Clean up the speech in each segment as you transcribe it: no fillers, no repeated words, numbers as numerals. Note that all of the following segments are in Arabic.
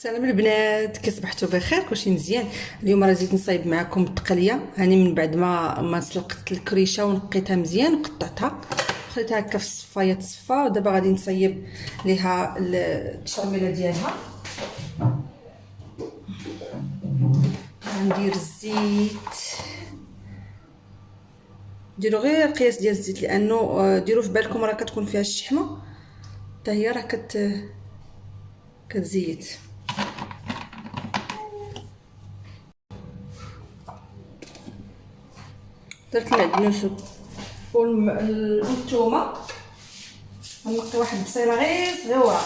السلام البنات، كي صبحتوا بخير؟ كلشي مزيان. اليوم راه زيد نصايب معكم التقليه. هاني من بعد ما سلقت الكريشه ونقيتها مزيان وقطعتها خليتها هكا في الصفايه تصفى، ودابا غادي نصايب ليها التشرميله ديالها. غندير الزيت، ديروا غير قياس ديال الزيت لانه ديروا في بالكم راه كتكون فيها الشحمه حتى هي راه كتزيت. درت المعدنوس والثومه، غنقي واحد البصيله غير صغيره.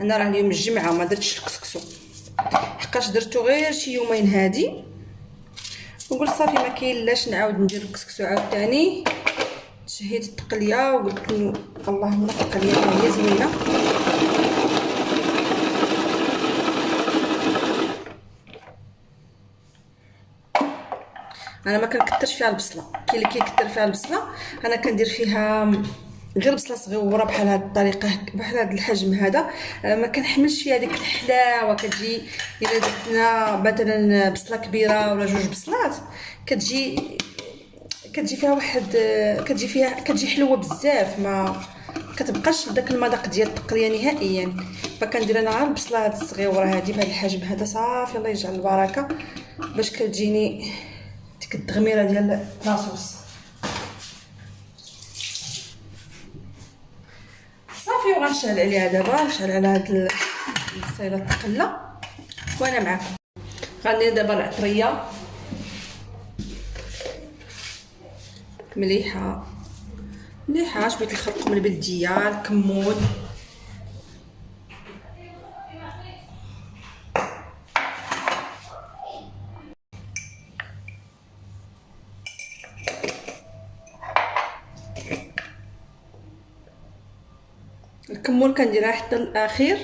انا راه اليوم الجمعه ما درتش الكسكسو حقاش درتو غير شي يومين هادي، وقلت صافي ما كاين لاش نعاود ندير الكسكسو عاوتاني. تشهيت التقليه وقلت اللهم التقليه هي زوينه. انا ما كنكثرش فيها البصله، كاين اللي كيكثر فيها البصله، انا كندير فيها غير بصله صغيره بحال هاد الطريقه، بحال هاد الحجم هذا. ما كنحملش فيها ديك الحلاوه كتجي الا درتنا مثلا بصله كبيره ولا جوج بصلات كتجي فيها واحد، كتجي حلوه بزاف، ما كتبقاش داك المذاق ديال التقليه نهائيا. فكندير انا غير البصله هاد الصغيره هادي بهذا الحجم هذا صافي، الله يجعل البركه، باش كتجيني ديك التغميره ديال لاصوص. صافي وغنشعل عليها دابا، نشعل على هاد البصيله الثقله وانا معكم. غندير دابا العطريه مليحه شويه الخرقوم البلديه، الكمون، الكمون كنديرها حتى الاخير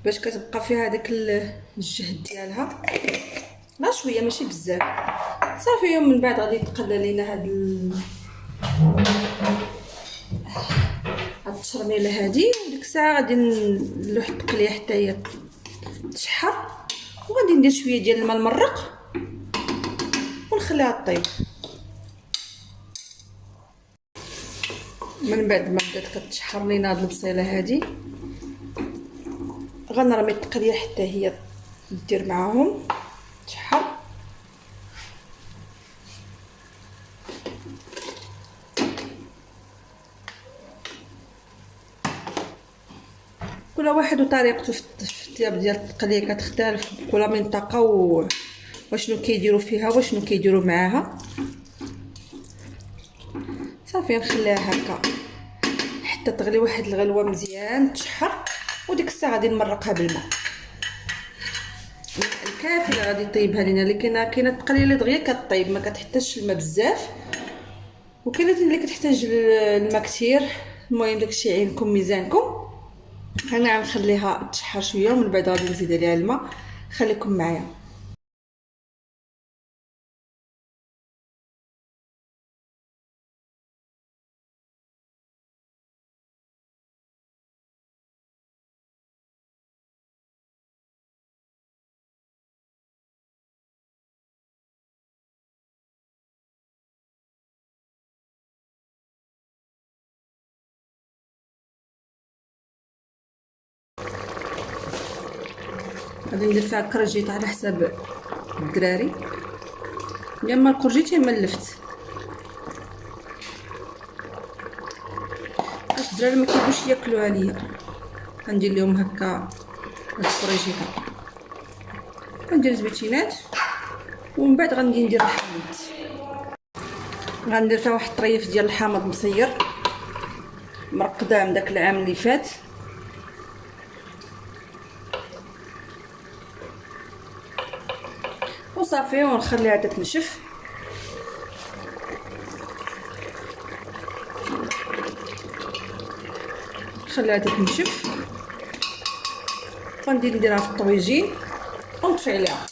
باش كتبقى فيها داك الجهد ديالها، لا شويه ماشي بزاف. صافي يوم من بعد غادي يتقلى لينا هاد التشرميله هادي، وديك الساعه غادي نلوح التقليه حتى هي تشحر، وغادي ندير شويه ديال الماء المرق ونخليها طيب. من بعد ما بدات كتشحر لينا هاد البصيله هادي غنرمي التقليه حتى هي دير معاهم تشحر. كل واحد وطريقته في الطياب ديال التقليه كتختلف، كل منطقه وشنو كيديروا فيها وشنو كيديروا معاها. صافي نخليها هكا حتى تغلي واحد الغلوه مزيان تشحر، وديك الساعه غادي نمرقها بالماء الكافي اللي غادي يطيبها لينا. اللي كاينه التقليه اللي دغيا كطيب ما كتحتاجش الماء بزاف، وكاينه اللي كتحتاج الماء كثير. المهم داكشي عينكم ميزانكم. انا غنخليها تشحر شويه ومن بعد غادي نزيد عليها الماء. خليكم معايا. غادي ندير فيها كرجيط على حساب الدراري، يا اما الكرجيط يا اما اللفت. الدراري ما كيبغوش ياكلوها ليا، غندير لهم هكا الكرجيطه، غندير زويتينات ومن بعد غندي ندير الحامض. غندير فيها واحد الطريف ديال الحامض مصير مرقده من داك العام اللي فات، وصافي ونخليها تتنشف. نخليها تنشف، غندير نديرها في الطويجين ونطفي عليها.